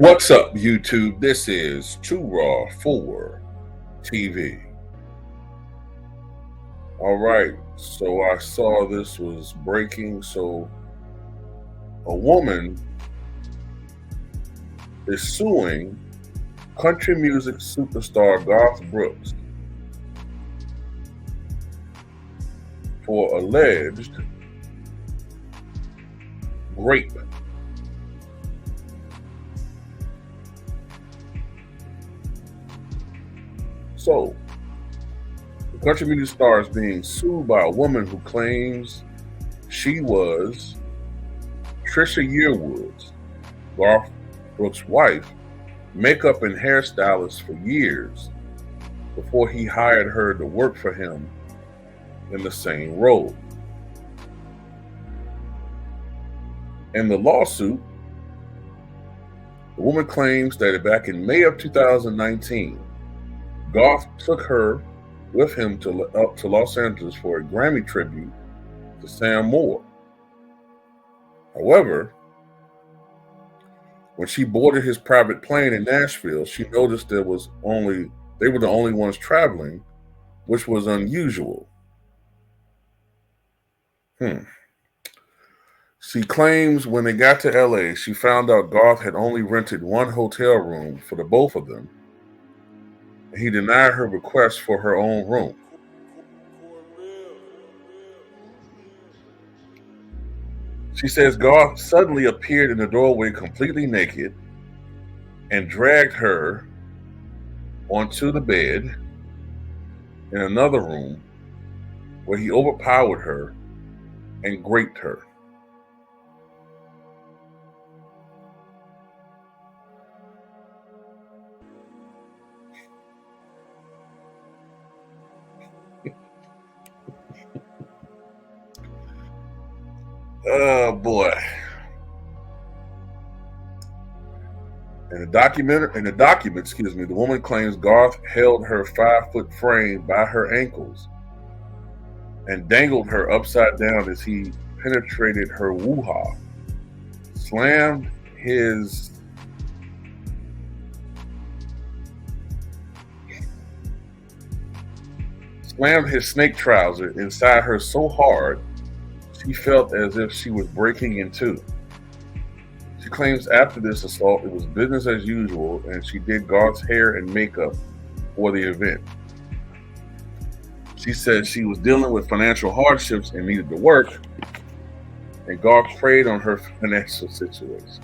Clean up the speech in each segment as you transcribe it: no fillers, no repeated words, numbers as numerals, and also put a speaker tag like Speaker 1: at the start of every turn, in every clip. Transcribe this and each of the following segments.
Speaker 1: What's up, YouTube? This is Too Raw for TV. All right, so I saw this was breaking. So a woman is suing country music superstar Garth Brooks for alleged rape. So, the country music star is being sued by a woman who claims she was Trisha Yearwood's, Garth Brooks' wife, makeup and hairstylist for years before he hired her to work for him in the same role. In the lawsuit, the woman claims that back in May of 2019, Garth took her with him up to Los Angeles for a Grammy tribute to Sam Moore. However, when she boarded his private plane in Nashville, she noticed they were the only ones traveling, which was unusual. She claims when they got to LA, she found out Garth had only rented one hotel room for the both of them. He denied her request for her own room. She says Garth suddenly appeared in the doorway completely naked and dragged her onto the bed in another room where he overpowered her and raped her. Oh boy. In the document, the woman claims Garth held her 5-foot frame by her ankles and dangled her upside down as he penetrated her woo-ha, slammed his snake trouser inside her so hard she felt as if she was breaking in two. She claims after this assault, it was business as usual, and she did Garth's hair and makeup for the event. She said she was dealing with financial hardships and needed to work, and Garth preyed on her financial situation.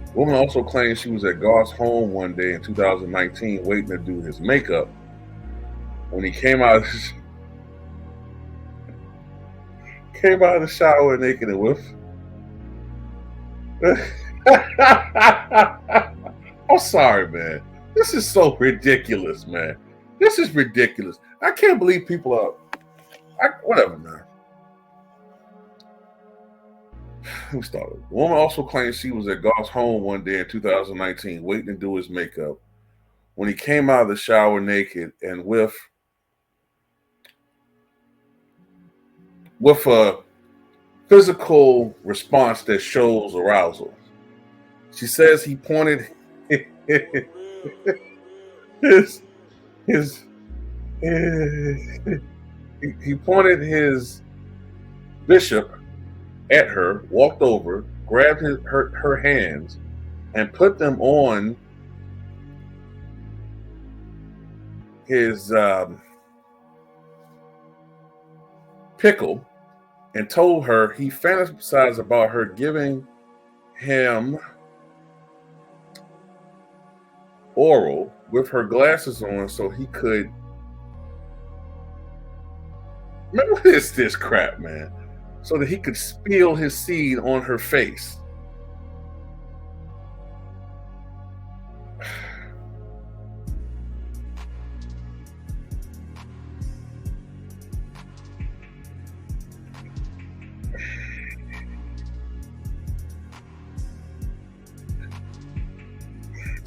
Speaker 1: The woman also claims she was at Garth's home one day in 2019 waiting to do his makeup. When he came out of the shower naked and with. I'm sorry, man. This is so ridiculous, man. This is ridiculous. I can't believe people are. Whatever, man. Who started? The woman also claims she was at Garth's home one day in 2019 waiting to do his makeup. When he came out of the shower naked and with a physical response that shows arousal. She says he pointed he pointed his bishop at her, walked over, grabbed her hands, and put them on his pickle, and told her he fantasized about her giving him oral with her glasses on so he could. Man, what is this crap, man? So that he could spill his seed on her face.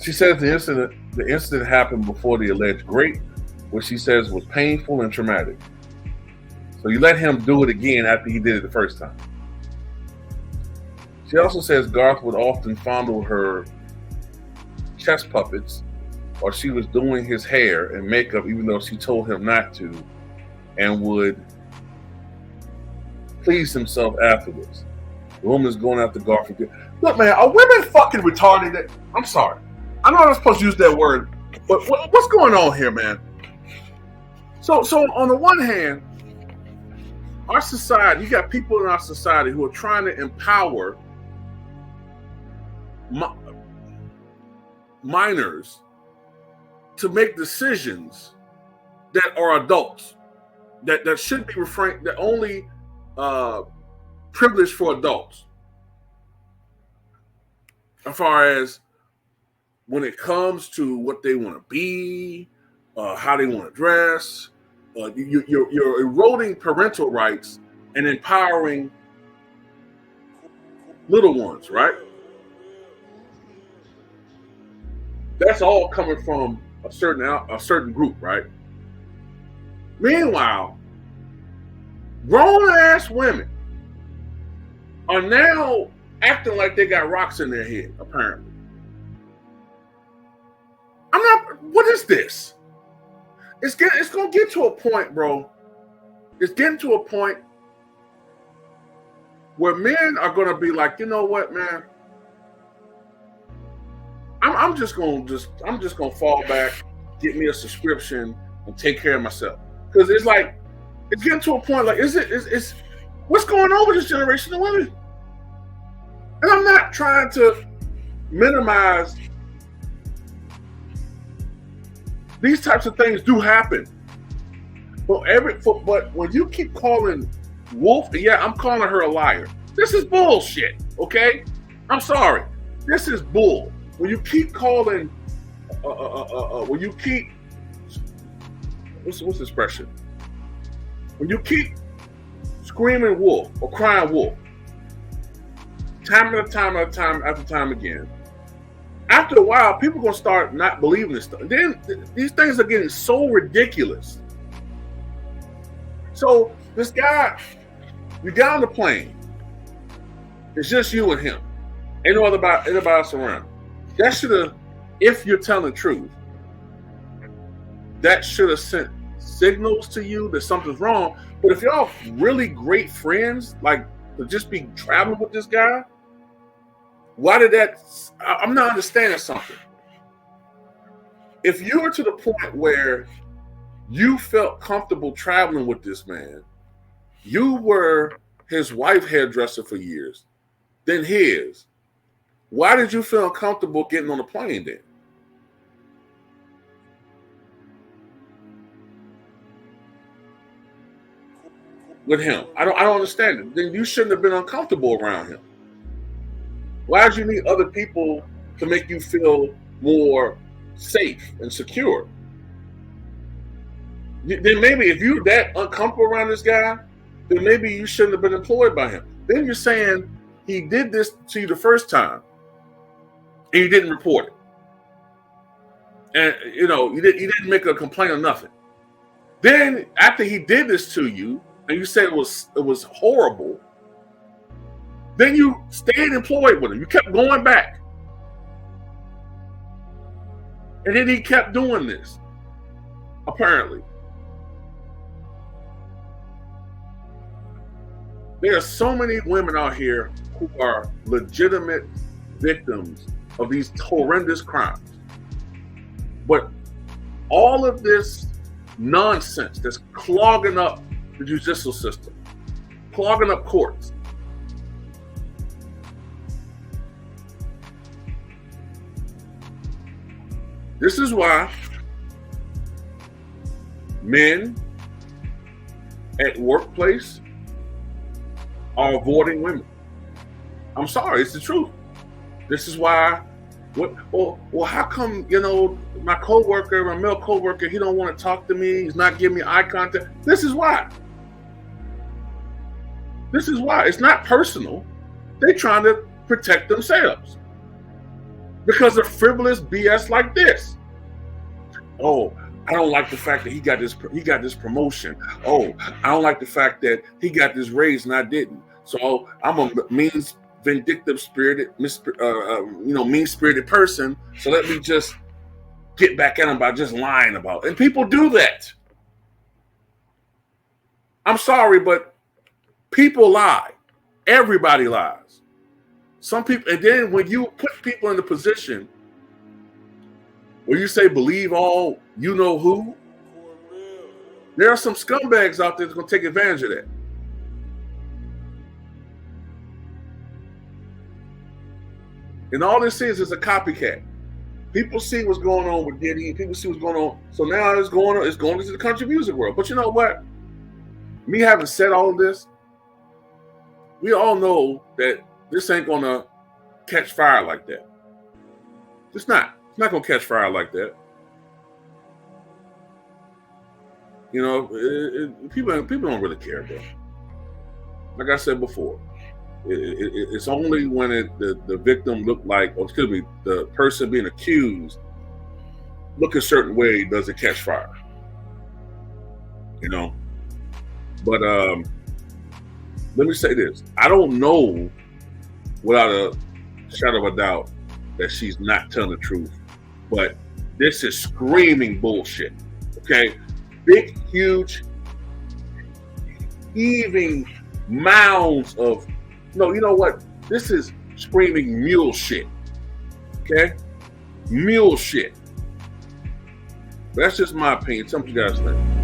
Speaker 1: She says the incident happened before the alleged rape, which she says was painful and traumatic. So you let him do it again after he did it the first time. She also says Garth would often fondle her chest puppets, or she was doing his hair and makeup even though she told him not to, and would please himself afterwards. The woman's going after Garth again. Look, man, are women fucking retarded? I'm sorry. I know I'm not supposed to use that word, but what's going on here, man? So on the one hand, our society, you got people in our society who are trying to empower minors to make decisions that are adults, that should be refrained, that only privileged for adults. As far as when it comes to what they want to be, how they want to dress, you're eroding parental rights and empowering little ones, right? That's all coming from a certain group, right? Meanwhile, grown-ass women are now acting like they got rocks in their head, apparently. What is this? It's going to get to a point, bro. It's getting to a point where men are going to be like, you know what, man? I'm just gonna fall back, get me a subscription, and take care of myself. Because it's getting to a point like, it's what's going on with this generation of women? And I'm not trying to minimize these types of things do happen. But when you keep calling Wolf, yeah, I'm calling her a liar. This is bullshit, okay? I'm sorry. This is bull. When you keep calling, when you keep, what's the expression? When you keep screaming wolf or crying wolf, time after time again, after a while, people are going to start not believing this stuff. Then these things are getting so ridiculous. So this guy, you got on the plane. It's just you and him. Ain't no anybody else around. That should have, if you're telling the truth, that should have sent signals to you that something's wrong. But if y'all really great friends, like to just be traveling with this guy, why did that? I'm not understanding something. If you were to the point where you felt comfortable traveling with this man, you were his wife hairdresser for years, then his. Why did you feel uncomfortable getting on the plane then? With him. I don't understand it. Then you shouldn't have been uncomfortable around him. Why did you need other people to make you feel more safe and secure? Then maybe if you're that uncomfortable around this guy, then maybe you shouldn't have been employed by him. Then you're saying he did this to you the first time and you didn't report it. And, you didn't make a complaint or nothing. Then after he did this to you and you said it was horrible, then you stayed employed with him. You kept going back. And then he kept doing this, apparently. There are so many women out here who are legitimate victims of these horrendous crimes. But all of this nonsense that's clogging up the judicial system, clogging up courts, this is why men at workplace are avoiding women. I'm sorry, it's the truth. This is why. Well, how come my coworker, my male coworker, he don't want to talk to me? He's not giving me eye contact. This is why. This is why. It's not personal. They're trying to protect themselves because of frivolous BS like this. Oh, I don't like the fact that he got this promotion. Oh, I don't like the fact that he got this raise and I didn't. So I'm a means vindictive spirited, mean spirited person. So let me just get back at them by just lying about it. And people do that. I'm sorry, but people lie. Everybody lies. Some people, and then when you put people in the position where you say believe all you know who, there are some scumbags out there that's going to take advantage of that. And all this is a copycat. People see what's going on with Diddy. People see what's going on. So now it's going into the country music world. But you know what? Me having said all of this, we all know that this ain't going to catch fire like that. It's not. It's not going to catch fire like that. You know, people don't really care, though. Like I said before, it's only when the victim look like, or excuse me, the person being accused look a certain way does it catch fire. You know, but let me say this: I don't know without a shadow of a doubt that she's not telling the truth, but this is screaming bullshit. Okay, big, huge, heaving mounds of. No, you know what? This is screaming mule shit. Okay? Mule shit. That's just my opinion. Tell me what you guys think.